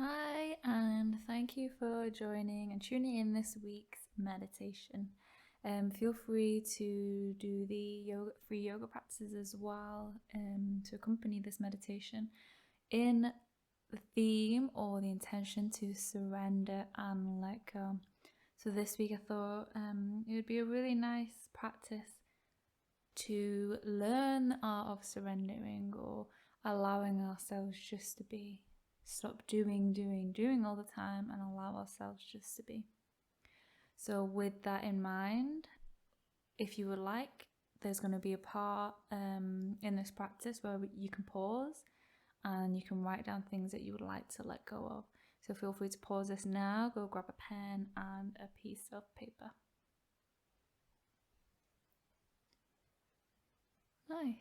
Hi, and thank you for joining and tuning in this week's meditation. Feel free to do the free yoga practices as well to accompany this meditation in the theme or the intention to surrender and let go. So this week I thought it would be a really nice practice to learn the art of surrendering or allowing ourselves just to be. Stop doing all the time and allow ourselves just to be. So with that in mind, if you would like, there's going to be a part in this practice where you can pause and you can write down things that you would like to let go of. So feel free to pause this now, go grab a pen and a piece of paper. Nice.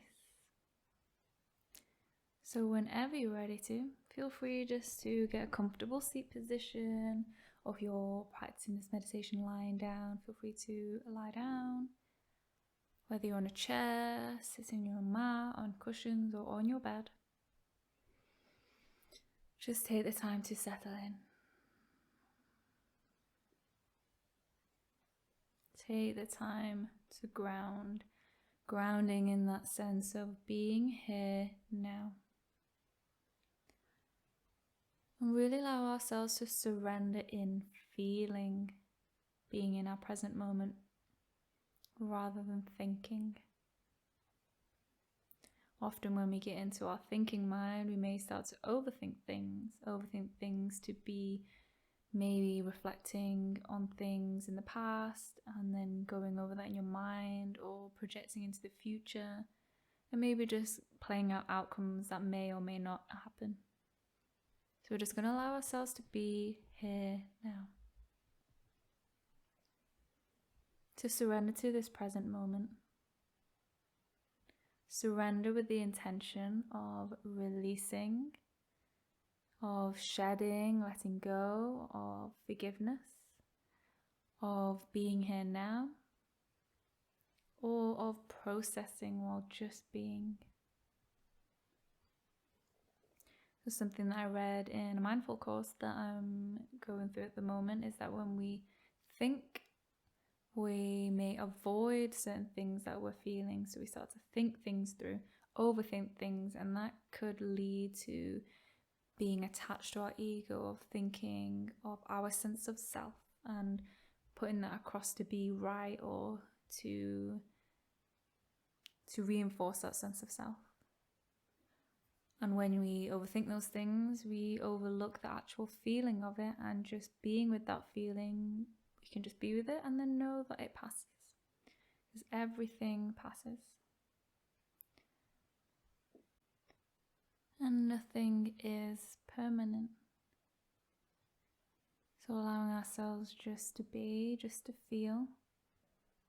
So whenever you're ready to, feel free just to get a comfortable seat position, or if you're practicing this meditation lying down, feel free to lie down. Whether you're on a chair, sitting on your mat, on cushions, or on your bed, just take the time to settle in. Take the time to grounding in that sense of being here now. And really allow ourselves to surrender in feeling, being in our present moment, rather than thinking. Often when we get into our thinking mind, we may start to overthink things to be maybe reflecting on things in the past and then going over that in your mind or projecting into the future and maybe just playing out outcomes that may or may not happen. So we're just going to allow ourselves to be here now. To surrender to this present moment. Surrender with the intention of releasing, of shedding, letting go, of forgiveness, of being here now, or of processing while just being. So something that I read in a mindful course that I'm going through at the moment is that when we think, we may avoid certain things that we're feeling. So we start to think things through, overthink things, and that could lead to being attached to our ego, of thinking of our sense of self and putting that across to be right or to reinforce that sense of self. And when we overthink those things, we overlook the actual feeling of it, and just being with that feeling, we can just be with it and then know that it passes. Because everything passes. And nothing is permanent. So allowing ourselves just to be, just to feel,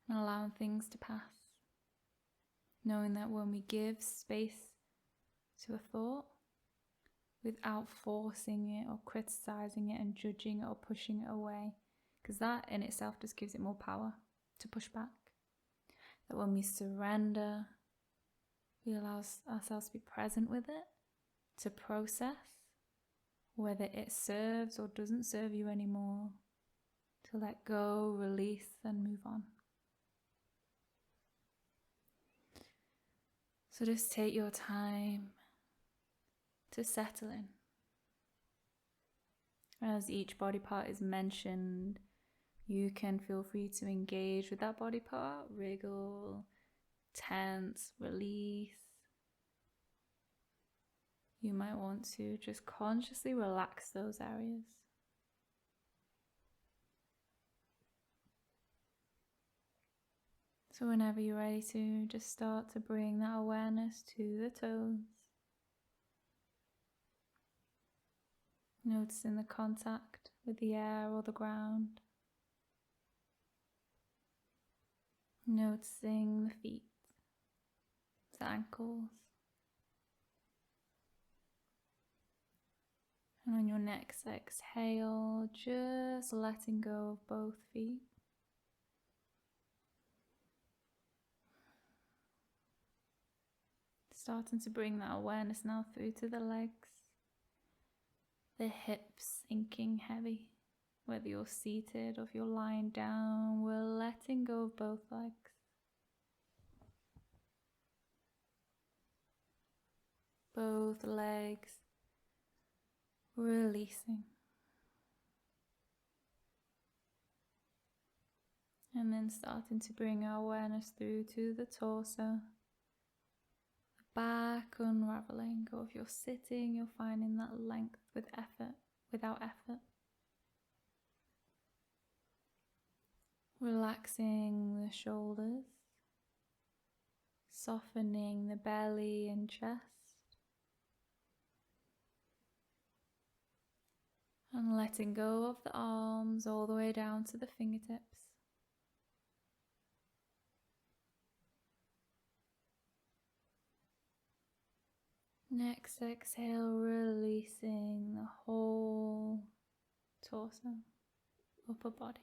and allowing things to pass. Knowing that when we give space to a thought, without forcing it or criticizing it and judging it or pushing it away, because that in itself just gives it more power to push back. That when we surrender, we allow ourselves to be present with it, to process whether it serves or doesn't serve you anymore, to let go, release, and move on. So just take your time to settle in. As each body part is mentioned, you can feel free to engage with that body part, wriggle, tense, release. You might want to just consciously relax those areas. So whenever you're ready to, just start to bring that awareness to the toes. Noticing the contact with the air or the ground. Noticing the feet, the ankles. And on your next exhale, just letting go of both feet. Starting to bring that awareness now through to the legs. the hips sinking heavy. Whether you're seated or if you're lying down, we're letting go of both legs. Both legs releasing. And then starting to bring our awareness through to the torso. The back unraveling, or if you're sitting, you're finding that length without effort. Relaxing the shoulders, softening the belly and chest, and letting go of the arms all the way down to the fingertips. Next exhale, releasing the whole torso, upper body.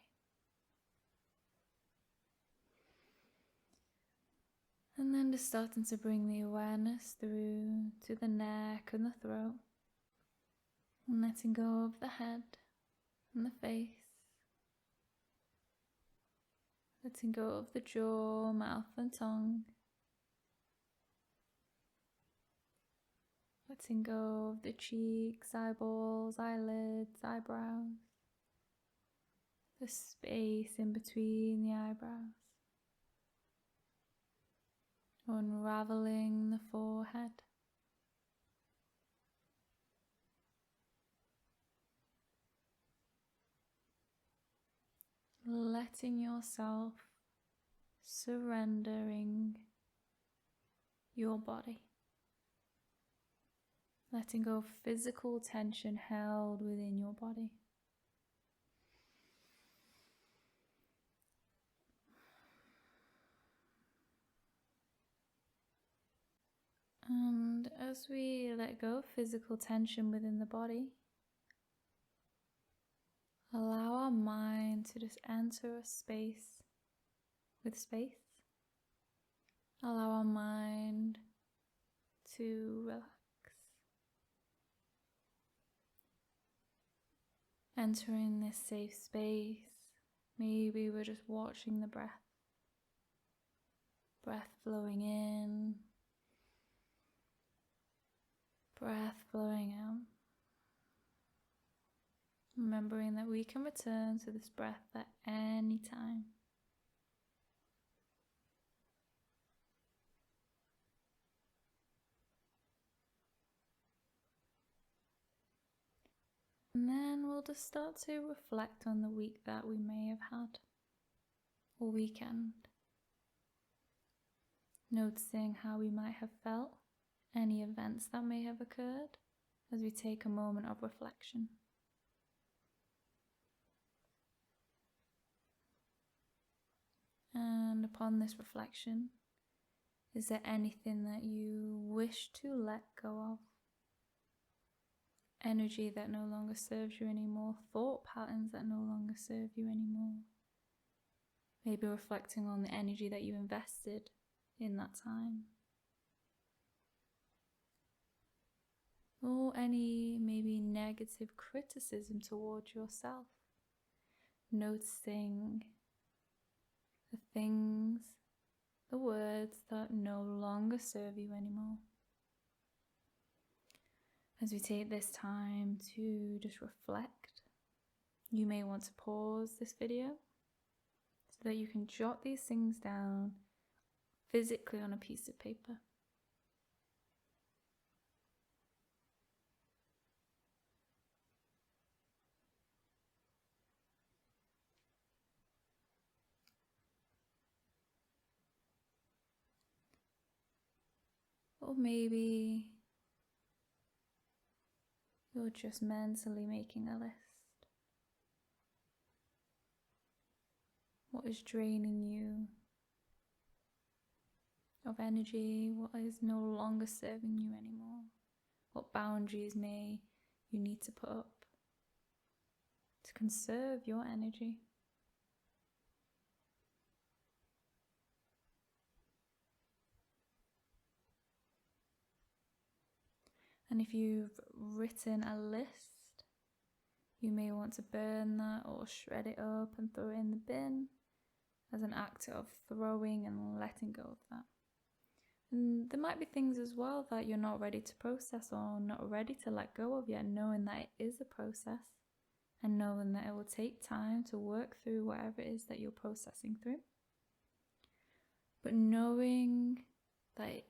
And then just starting to bring the awareness through to the neck and the throat. And letting go of the head and the face. Letting go of the jaw, mouth and tongue. Letting go of the cheeks, eyeballs, eyelids, eyebrows. The space in between the eyebrows. Unraveling the forehead. Letting yourself surrendering your body. Letting go of physical tension held within your body. And as we let go of physical tension within the body, allow our mind to just enter a space with space. Allow our mind to relax. Entering this safe space, maybe we're just watching the breath. Breath flowing in, breath flowing out. Remembering that we can return to this breath at any time. And then we'll just start to reflect on the week that we may have had, or weekend. Noticing how we might have felt, any events that may have occurred, as we take a moment of reflection. And upon this reflection, is there anything that you wish to let go of? Energy that no longer serves you anymore, thought patterns that no longer serve you anymore. Maybe reflecting on the energy that you invested in that time. Or any maybe negative criticism towards yourself. Noticing the things, the words that no longer serve you anymore. As we take this time to just reflect, you may want to pause this video so that you can jot these things down physically on a piece of paper. Or maybe you're just mentally making a list. What is draining you of energy? What is no longer serving you anymore? What boundaries may you need to put up to conserve your energy? And if you've written a list, You may want to burn that or shred it up and throw it in the bin as an act of throwing and letting go of that. And there might be things as well that you're not ready to process or not ready to let go of yet, knowing that it is a process and knowing that it will take time to work through whatever it is that you're processing through. But knowing that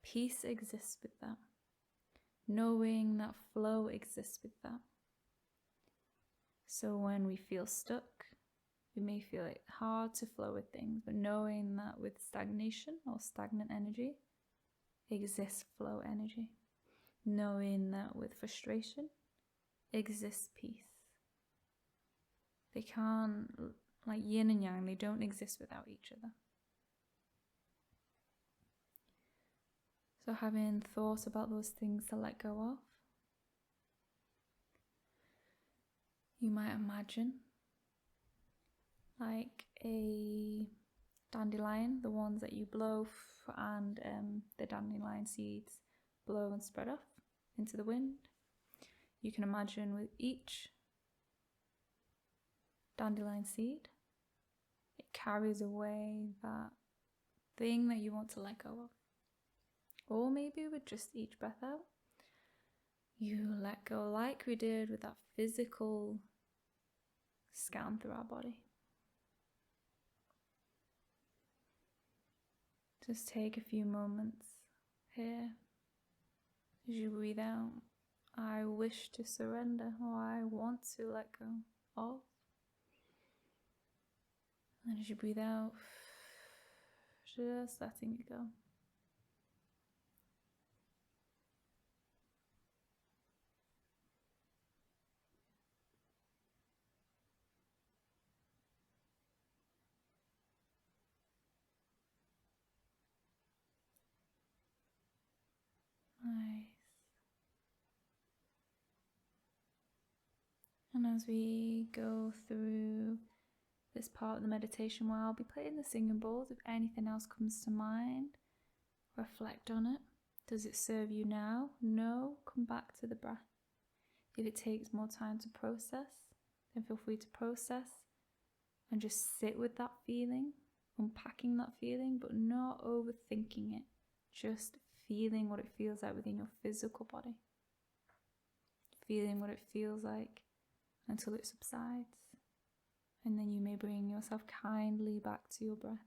peace exists with that, knowing that flow exists with that. So when we feel stuck, we may feel it hard to flow with things, but knowing that with stagnation or stagnant energy exists flow energy. Knowing that with frustration exists peace. They can't, like yin and yang, they don't exist without each other. So having thought about those things to let go of, you might imagine like a dandelion, the ones that you blow and the dandelion seeds blow and spread off into the wind. You can imagine with each dandelion seed, it carries away that thing that you want to let go of. Or maybe with just each breath out, you let go like we did with that physical scan through our body. Just take a few moments here as you breathe out. I wish to surrender, or I want to let go of. And as you breathe out, just letting it go. Nice. And as we go through this part of the meditation, where I'll be playing the singing bowls, if anything else comes to mind, reflect on it. Does it serve you now? No, come back to the breath. If it takes more time to process, then feel free to process and just sit with that feeling, unpacking that feeling, but not overthinking it. Just feeling what it feels like within your physical body. Feeling what it feels like until it subsides. And then you may bring yourself kindly back to your breath.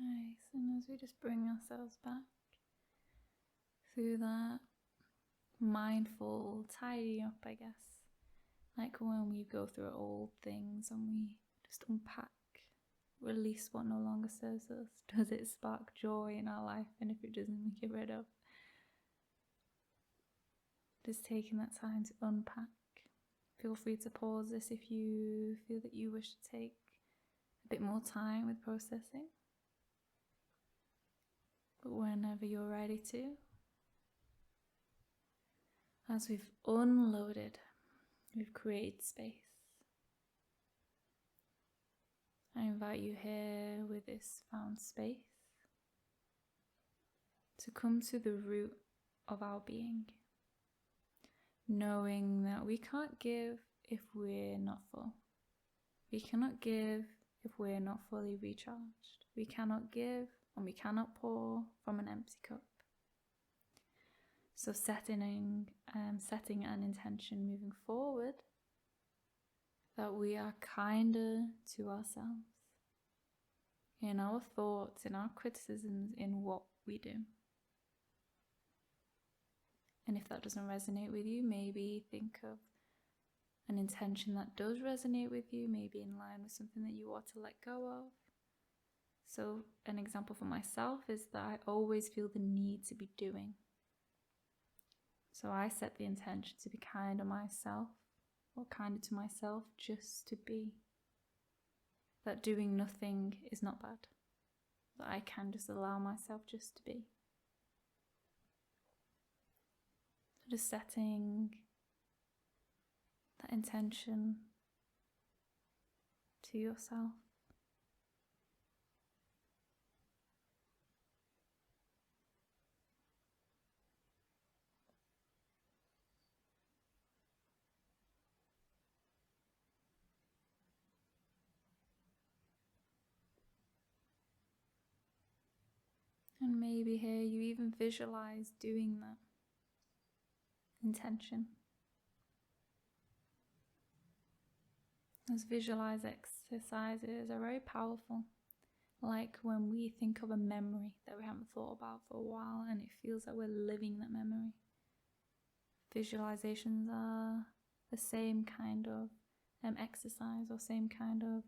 Nice. And as we just bring ourselves back through that mindful tidying up, I guess, like when we go through old things and we just unpack, release what no longer serves us. Does it spark joy in our life? And if it doesn't, we get rid of. Just taking that time to unpack. Feel free to pause this if you feel that you wish to take a bit more time with processing. But whenever you're ready to, as we've unloaded, we've created space. I invite you here with this found space to come to the root of our being, knowing that we can't give if we're not full. We cannot give if we're not fully recharged. We cannot give and we cannot pour from an empty cup. So setting an intention moving forward that we are kinder to ourselves in our thoughts, in our criticisms, in what we do. And if that doesn't resonate with you, maybe think of an intention that does resonate with you, maybe in line with something that you want to let go of. So an example for myself is that I always feel the need to be doing. So I set the intention to be kind to myself, or kinder to myself, just to be. That doing nothing is not bad. That I can just allow myself just to be. So just setting that intention to yourself. And maybe here you even visualize doing that intention. Those visualize exercises are very powerful. Like when we think of a memory that we haven't thought about for a while and it feels like we're living that memory. Visualizations are the same kind of exercise or same kind of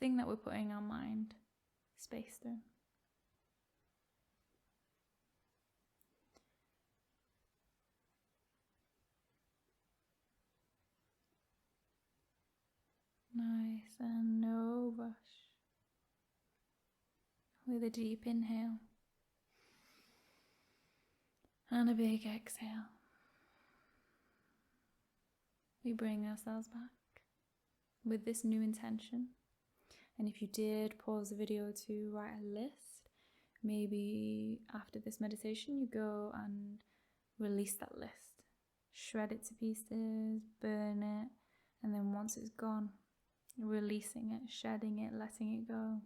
thing that we're putting our mind space through. Nice, and no rush. With a deep inhale and a big exhale, we bring ourselves back with this new intention. And if you did pause the video to write a list, maybe after this meditation you go and release that list. Shred it to pieces, burn it, and then once it's gone, releasing it, shedding it, letting it go.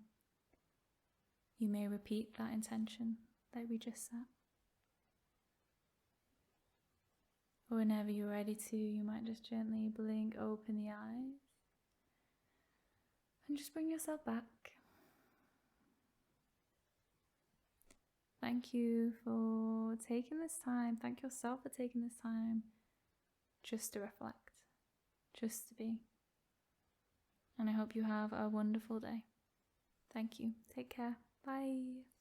You may repeat that intention that we just set. Or whenever you're ready to, you might just gently blink open the eyes and just bring yourself back. Thank you for taking this time. Thank yourself for taking this time just to reflect, just to be. And I hope you have a wonderful day. Thank you. Take care. Bye.